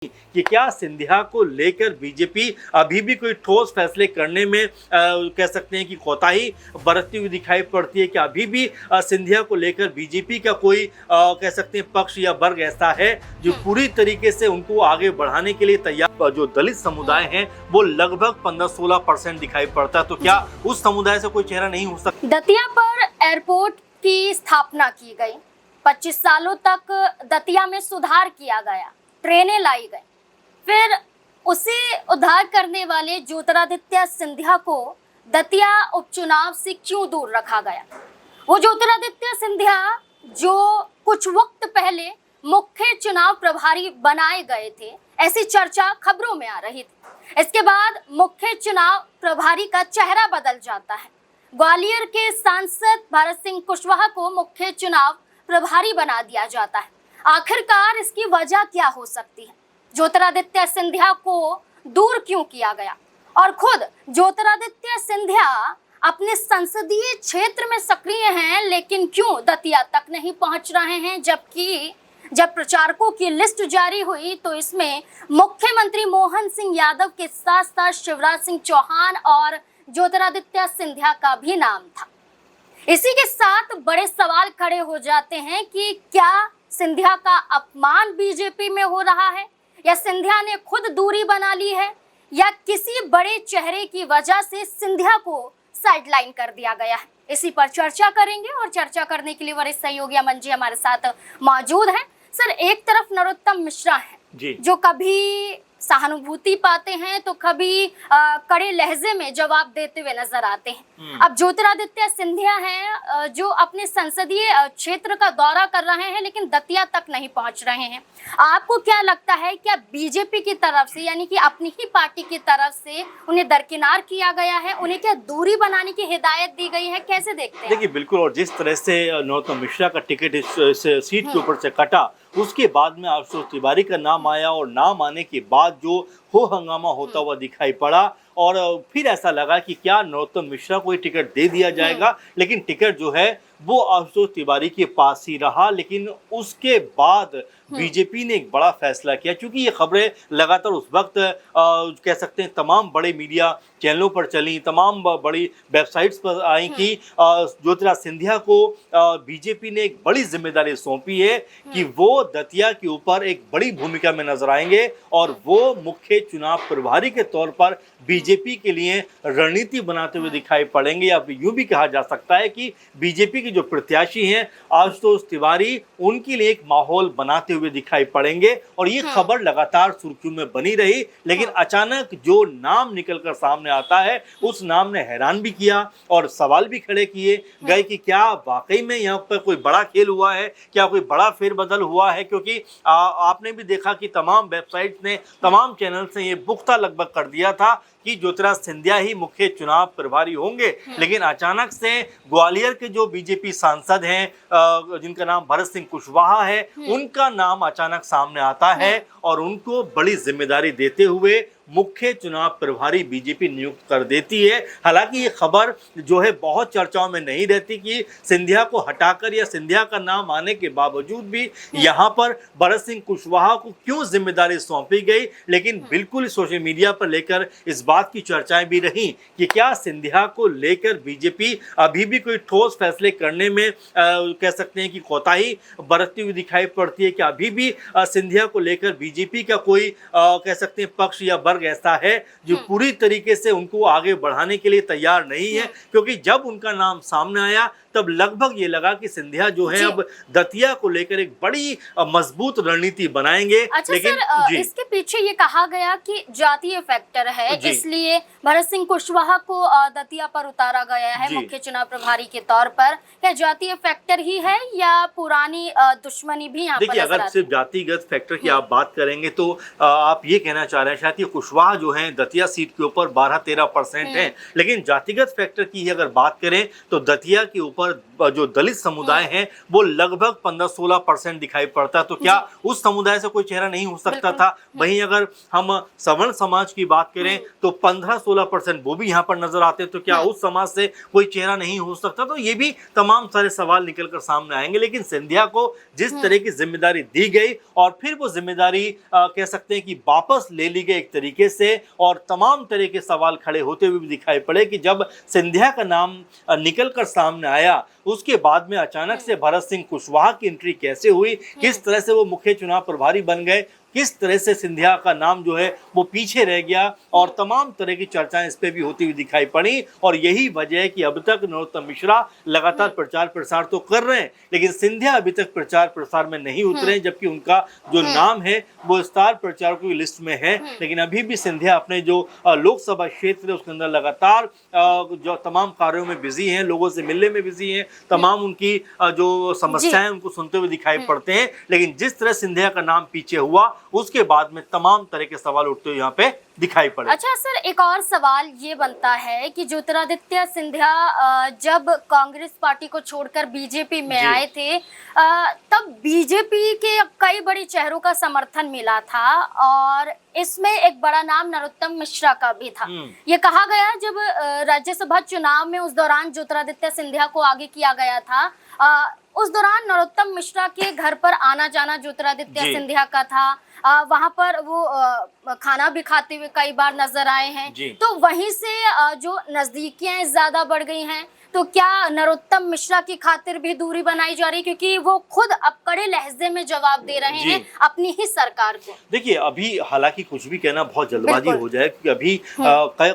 कि क्या सिंधिया को लेकर बीजेपी अभी भी कोई ठोस फैसले करने में कह सकते हैं कि कोताही बरतती हुई दिखाई पड़ती है। कि अभी भी सिंधिया को लेकर बीजेपी का कोई कह सकते हैं पक्ष या वर्ग ऐसा है जो पूरी तरीके से उनको आगे बढ़ाने के लिए तैयार। जो दलित समुदाय हैं वो लगभग 15-16% दिखाई पड़ता है, तो क्या उस समुदाय से कोई चेहरा नहीं हो सकता? दतिया पर एयरपोर्ट की स्थापना की गई, 25 सालों तक दतिया में सुधार किया गया, ट्रेनें लाई गई, फिर उसे उद्धार करने वाले ज्योतिरादित्य सिंधिया को दतिया उपचुनाव से क्यों दूर रखा गया? वो ज्योतिरादित्य सिंधिया जो कुछ वक्त पहले मुख्य चुनाव प्रभारी बनाए गए थे, ऐसी चर्चा खबरों में आ रही थी। इसके बाद मुख्य चुनाव प्रभारी का चेहरा बदल जाता है। ग्वालियर के सांसद भरत सिंह कुशवाहा को मुख्य चुनाव प्रभारी बना दिया जाता है। आखिरकार इसकी वजह क्या हो सकती है? ज्योतिरादित्य सिंधिया को दूर क्यों किया गया? और खुद ज्योतिरादित्य सिंधिया अपने संसदीय क्षेत्र में सक्रिय हैं, लेकिन क्यों दतिया तक नहीं पहुंच रहे हैं? जबकि जब प्रचारकों की लिस्ट जारी हुई तो इसमें मुख्यमंत्री मोहन सिंह यादव के साथ साथ शिवराज सिंह चौहान और ज्योतिरादित्य सिंधिया का भी नाम था। इसी के साथ बड़े सवाल खड़े हो जाते हैं कि क्या सिंधिया का अपमान बीजेपी में हो रहा है, या सिंधिया ने खुद दूरी बना ली है, या किसी बड़े चेहरे की वजह से सिंधिया को साइडलाइन कर दिया गया है? इसी पर चर्चा करेंगे और चर्चा करने के लिए वरिष्ठ सहयोगी अमन जी हमारे साथ मौजूद हैं। सर, एक तरफ नरोत्तम मिश्रा है जो कभी सहानुभूति पाते हैं तो कभी कड़े लहजे में जवाब देते हुए नजर आते हैं। अब ज्योतिरादित्य सिंधिया हैं जो अपने संसदीय क्षेत्र का दौरा कर रहे हैं, लेकिन दतिया तक नहीं पहुंच रहे हैं। आपको क्या लगता है, क्या बीजेपी की तरफ से यानी कि अपनी ही पार्टी की तरफ से उन्हें दरकिनार किया गया है? उन्हें क्या दूरी बनाने की हिदायत दी गई है? कैसे देखते हैं? देखिए, बिल्कुल। और जिस तरह से नरोत्तम मिश्रा का टिकट इस सीट के ऊपर से कटा, उसके बाद में आशुतोष तिवारी का नाम आया और नाम आने के बाद जो हो हंगामा होता हुआ दिखाई पड़ा। और फिर ऐसा लगा कि क्या नरोत्तम मिश्रा को टिकट दे दिया जाएगा, लेकिन टिकट जो है वो आशुतोष तिवारी के पास ही रहा। लेकिन उसके बाद बीजेपी ने एक बड़ा फैसला किया, क्योंकि ये खबरें लगातार उस वक्त कह सकते हैं तमाम बड़े मीडिया चैनलों पर चली, तमाम बड़ी वेबसाइट्स पर आई कि ज्योतिरादित्य सिंधिया को बीजेपी ने एक बड़ी जिम्मेदारी सौंपी है कि वो दतिया के ऊपर एक बड़ी भूमिका में नजर आएंगे और वो मुख्य चुनाव प्रभारी के तौर पर बीजेपी के लिए रणनीति बनाते हुए दिखाई पड़ेंगे। या यूं भी कहा जा सकता है कि बीजेपी के जो प्रत्याशी हैं आशुतोष तिवारी, उनके लिए एक माहौल बनाते हुए दिखाई पड़ेंगे। और ये खबर लगातार सुर्खियों में बनी रही, लेकिन अचानक जो नाम निकलकर सामने आता है उस नाम ने हैरान भी किया और सवाल भी खड़े किए गए कि क्या वाकई में यहाँ पर कोई बड़ा खेल हुआ है, क्या कोई बड़ा फेरबदल हुआ है? क्योंकि आपने भी देखा कि तमाम वेबसाइट्स ने, तमाम चैनल्स ने ये पुख्ता लगभग कर दिया था कि ज्योतिरादित्य सिंधिया ही मुख्य चुनाव प्रभारी होंगे। लेकिन अचानक से ग्वालियर के जो बीजेपी सांसद हैं जिनका नाम भरत सिंह कुशवाहा है, उनका नाम अचानक सामने आता है और उनको बड़ी जिम्मेदारी देते हुए मुख्य चुनाव प्रभारी बीजेपी नियुक्त कर देती है। हालांकि ये खबर जो है बहुत चर्चाओं में नहीं रहती कि सिंधिया को हटाकर या सिंधिया का नाम आने के बावजूद भी यहाँ पर भरत सिंह कुशवाहा को क्यों जिम्मेदारी सौंपी गई। लेकिन बिल्कुल सोशल मीडिया पर लेकर इस बात की चर्चाएं भी रही कि क्या सिंधिया को लेकर बीजेपी अभी भी कोई ठोस फैसले करने में कह सकते हैं कि कोताही बरतती हुई दिखाई पड़ती है। कि अभी भी सिंधिया को लेकर बीजेपी का कोई कह सकते हैं पक्ष या वर्ग ऐसा है जो पूरी तरीके से उनको आगे बढ़ाने के लिए तैयार नहीं है। क्योंकि जब उनका नाम सामने आया तब लगभग ये लगा कि सिंधिया जो है अब दतिया को लेकर एक बड़ी मजबूत रणनीति बनाएंगे। अच्छा सर, इसके पीछे ये कहा गया कि जातीय फैक्टर है, इसलिए भरत सिंह कुशवाहा को दतिया पर उतारा गया है मुख्य चुनाव प्रभारी के तौर पर। क्या जातीय फैक्टर ही है या पुरानी दुश्मनी भी यहाँ पर? देखिए, अगर सिर्फ जातिगत फैक्टर की आप बात करेंगे तो आप ये कहना चाह रहे हैं शायद कि कुशवाहा जो है दतिया सीट के ऊपर 12-13% है। लेकिन जातिगत फैक्टर की अगर बात करें तो दतिया के ऊपर जो दलित समुदाय है वो लगभग 15-16% दिखाई पड़ता है। तो क्या उस समुदाय से कोई चेहरा नहीं हो सकता था? वहीं अगर हम सवर्ण समाज की बात करें तो 15-16% वो भी यहाँ पर नजर आते हैं। तो क्या उस समाज से कोई चेहरा नहीं हो सकता? तो ये भी तमाम सारे सवाल निकलकर सामने आएंगे। लेकिन सिंधिया को जिस तरह की जिम्मेदारी दी गई और फिर वो जिम्मेदारी कह सकते हैं कि वापस ले ली गई एक तरीके से, और तमाम तरह के सवाल खड़े होते हुए भी दिखाई पड़े कि जब सिंधिया का नाम निकल कर सामने आया उसके बाद में अचानक से भरत सिंह कुशवाहा की एंट्री कैसे हुई, किस तरह से वो मुख्य चुनाव प्रभारी बन गए, किस तरह से सिंधिया का नाम जो है वो पीछे रह गया, और तमाम तरह की चर्चाएं इस पे भी होती हुई दिखाई पड़ी। और यही वजह है कि अब तक नरोत्तम मिश्रा लगातार प्रचार प्रसार तो कर रहे हैं लेकिन सिंधिया अभी तक प्रचार प्रसार में नहीं उतरे, जबकि उनका जो नाम है वो स्टार प्रचारकों की लिस्ट में है। लेकिन अभी भी सिंधिया अपने जो लोकसभा क्षेत्र है उसके अंदर लगातार जो तमाम कार्यों में बिजी हैं, लोगों से मिलने में बिजी हैं, तमाम उनकी जो समस्याएं उनको सुनते हुए दिखाई पड़ते हैं। लेकिन जिस तरह सिंधिया का नाम पीछे हुआ उसके बाद में तमाम तरह के सवाल उठते हुए यहाँ पे दिखाई पड़े। अच्छा सर, एक और सवाल ये बनता है कि ज्योतिरादित्य सिंधिया जब कांग्रेस पार्टी को छोड़कर बीजेपी में आए थे तब बीजेपी के कई बड़े चेहरों का समर्थन मिला था और इसमें एक बड़ा नाम नरोत्तम मिश्रा का भी था। ये कहा गया जब राज्यसभा चुनाव में उस दौरान ज्योतिरादित्य सिंधिया को आगे किया गया था, उस दौरान नरोत्तम मिश्रा के घर पर आना जाना ज्योतिरादित्य सिंधिया का था। वहां पर वो खाना भी खाते हुए कई बार नजर आए हैं। तो वहीं से जो नजदीकियां ज्यादा बढ़ गई हैं, तो क्या नरोत्तम मिश्रा की खातिर भी दूरी बनाई जा रही है, क्योंकि वो खुद अब कड़े लहजे में जवाब दे रहे हैं अपनी ही सरकार को? देखिए, अभी हालांकि कुछ भी कहना बहुत जल्दबाजी हो जाए, क्योंकि अभी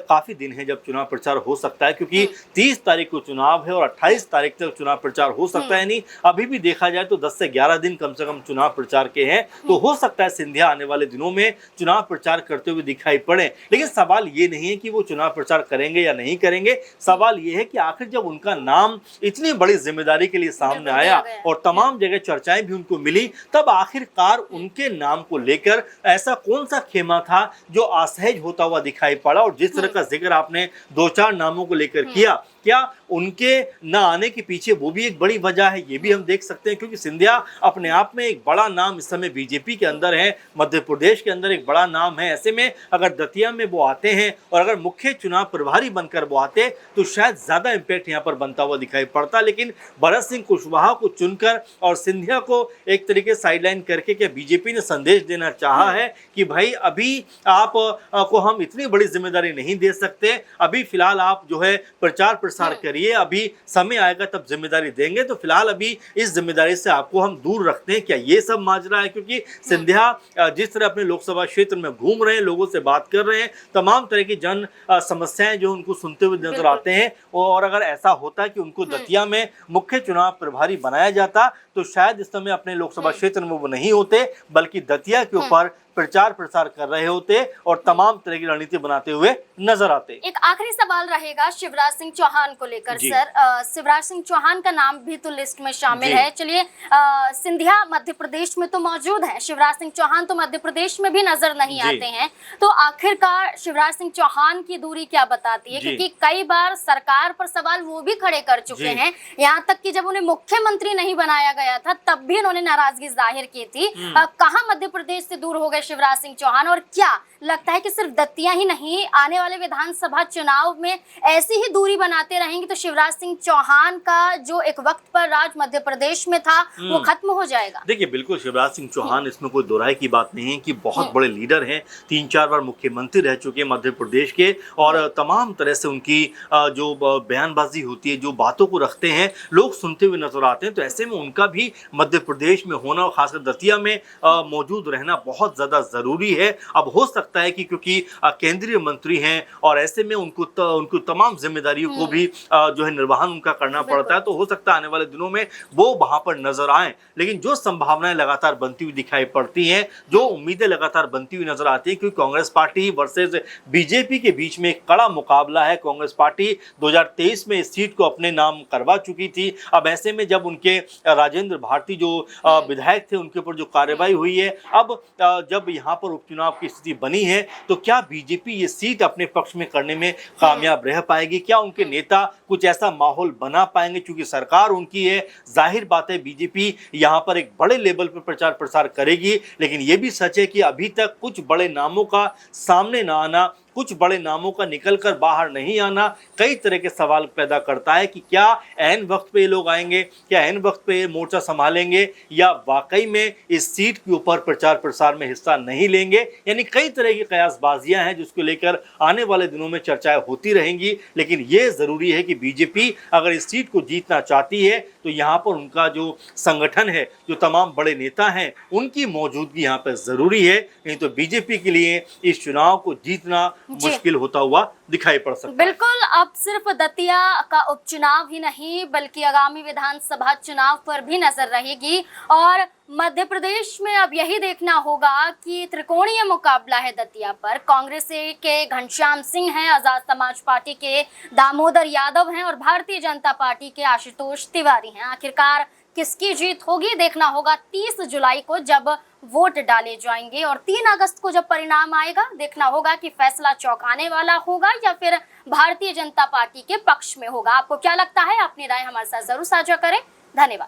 काफी दिन है जब चुनाव प्रचार हो सकता है, क्योंकि 30 तारीख को चुनाव है और 28 तारीख तक चुनाव प्रचार हो सकता है। नहीं, अभी भी देखा जाए तो 10 से 11 दिन कम से कम चुनाव प्रचार के हैं। तो हो सकता है सिंधिया आने वाले दिनों में चुनाव प्रचार करते हुए दिखाई पड़े। लेकिन सवाल ये नहीं है कि वो चुनाव प्रचार करेंगे या नहीं करेंगे, सवाल ये है कि आखिर जब उनका नाम इतनी बड़ी जिम्मेदारी के लिए सामने आया और तमाम जगह चर्चाएं भी उनको मिली, तब आखिरकार उनके नाम को लेकर ऐसा कौन सा खेमा था जो असहज होता हुआ दिखाई पड़ा। और जिस तरह का जिक्र आपने 2-4 नामों को लेकर किया, क्या उनके न आने के पीछे वो भी एक बड़ी वजह है? ये भी हम देख सकते हैं, क्योंकि सिंधिया अपने आप में एक बड़ा नाम इस समय बीजेपी के अंदर है, मध्य प्रदेश के अंदर एक बड़ा नाम है। ऐसे में अगर दतिया में वो आते हैं और अगर मुख्य चुनाव प्रभारी बनकर वो आते तो शायद ज्यादा इम्पैक्ट यहाँ पर बनता हुआ दिखाई पड़ता। लेकिन भरत सिंह कुशवाहा को चुनकर और सिंधिया को एक तरीके साइडलाइन करके क्या बीजेपी ने संदेश देना चाहा है कि भाई अभी आप को हम इतनी बड़ी जिम्मेदारी नहीं दे सकते, अभी फिलहाल आप जो है प्रचार प्रसार करिए, अभी समय आएगा तब जिम्मेदारी देंगे, तो फिलहाल अभी इस जिम्मेदारी से आपको हम दूर रखते हैं। क्या ये सब माजरा है? क्योंकि सिंधिया जिस तरह अपने लोकसभा क्षेत्र में घूम रहे हैं, लोगों से बात कर रहे हैं, तमाम तरह की जन समस्याएं जो उनको सुनते हुए नजर आते हैं, और अगर ऐसा होता कि उनको दतिया में मुख्य चुनाव प्रभारी बनाया जाता तो शायद इस समय अपने लोकसभा क्षेत्र में वो नहीं होते, बल्कि दतिया के ऊपर प्रचार प्रसार कर रहे होते और तमाम तरह की रणनीति बनाते हुए नजर आते। एक आखिरी सवाल रहेगा शिवराज सिंह चौहान को लेकर सर। शिवराज सिंह चौहान का नाम भी तो लिस्ट में शामिल है। चलिए, सिंधिया मध्य प्रदेश में तो मौजूद है, शिवराज सिंह चौहान तो मध्य प्रदेश में भी नजर नहीं आते हैं, तो आखिरकार शिवराज सिंह चौहान की दूरी क्या बताती है? क्योंकि कई बार सरकार पर सवाल वो भी खड़े कर चुके हैं, यहाँ तक कि जब उन्हें मुख्यमंत्री नहीं बनाया गया था तब भी उन्होंने नाराजगी जाहिर की थी। कहाँ मध्य प्रदेश से दूर हो गए शिवराज सिंह चौहान, और क्या लगता है कि सिर्फ दतिया ही नहीं, आने वाले विधानसभा चुनाव में ऐसी ही दूरी बनाते रहेंगे तो शिवराज सिंह चौहान का जो एक वक्त पर राज मध्य प्रदेश में था वो खत्म हो जाएगा? देखिए, बिल्कुल शिवराज सिंह चौहान, इसमें कोई दो राय की बात नहीं है कि बहुत बड़े लीडर हैं, 3-4 बार मुख्यमंत्री रह चुके हैं मध्य प्रदेश के, और तमाम तरह से उनकी जो बयानबाजी होती है, जो बातों को रखते हैं, लोग सुनते हुए नजर आते हैं। तो ऐसे में उनका भी मध्य प्रदेश में होना और खासकर दतिया में मौजूद रहना बहुत ज्यादा जरूरी है। अब हो सकता है कि क्योंकि केंद्रीय मंत्री हैं और ऐसे में उनको तमाम जिम्मेदारियों को भी जो है निर्वहन उनका करना पड़ता है, तो हो सकता है आने वाले दिनों में वो वहां पर नजर आए। लेकिन जो संभावनाएं लगातार बनती हुई दिखाई पड़ती हैं, जो उम्मीदें लगातार बनती हुई नजर आती है, क्योंकि कांग्रेस पार्टी वर्सेस बीजेपी के बीच में एक कड़ा मुकाबला है। कांग्रेस पार्टी 2023 में इस सीट को अपने नाम करवा चुकी थी। अब ऐसे में जब उनके राजेंद्र भारती जो विधायक थे उनके ऊपर जो कार्रवाई हुई है, अब जब यहाँ पर उपचुनाव की स्थिति बनी है तो क्या बीजेपी ये सीट अपने पक्ष में करने में कामयाब रह पाएगी? क्या उनके नेता कुछ ऐसा माहौल बना पाएंगे? क्योंकि सरकार उनकी है, जाहिर बात है बीजेपी यहाँ पर एक बड़े लेवल पर प्रचार प्रसार करेगी, लेकिन ये भी सच है कि अभी तक कुछ बड़े नामों का सामने ना आना, कुछ बड़े नामों का निकलकर बाहर नहीं आना कई तरह के सवाल पैदा करता है कि क्या ऐन वक्त पे ये लोग आएंगे, क्या ऐन वक्त पे ये मोर्चा संभालेंगे, या वाकई में इस सीट के ऊपर प्रचार प्रसार में हिस्सा नहीं लेंगे। यानी कई तरह की कयासबाजियां हैं जिसको लेकर आने वाले दिनों में चर्चाएं होती रहेंगी, लेकिन ये जरूरी है कि बीजेपी अगर इस सीट को जीतना चाहती है तो यहाँ पर उनका जो संगठन है, जो तमाम बड़े नेता हैं, उनकी मौजूदगी यहाँ पर जरूरी है। नहीं तो बीजेपी के लिए इस चुनाव को जीतना मुश्किल होता हुआ दिखाई पड़ सकता है। बिल्कुल, अब सिर्फ दतिया का उपचुनाव ही नहीं बल्कि आगामी विधानसभा चुनाव पर भी नजर रहेगी और मध्य प्रदेश में अब यही देखना होगा कि त्रिकोणीय मुकाबला है दतिया पर। कांग्रेस के घनश्याम सिंह हैं, आजाद समाज पार्टी के दामोदर यादव हैं और भारतीय जनता पार्टी के आशुतोष तिवारी हैं। आखिरकार किसकी जीत होगी देखना होगा 30 जुलाई को जब वोट डाले जाएंगे और 3 अगस्त को जब परिणाम आएगा देखना होगा कि फैसला चौंकाने वाला होगा या फिर भारतीय जनता पार्टी के पक्ष में होगा। आपको क्या लगता है? अपनी राय हमारे साथ जरूर साझा करें। धन्यवाद।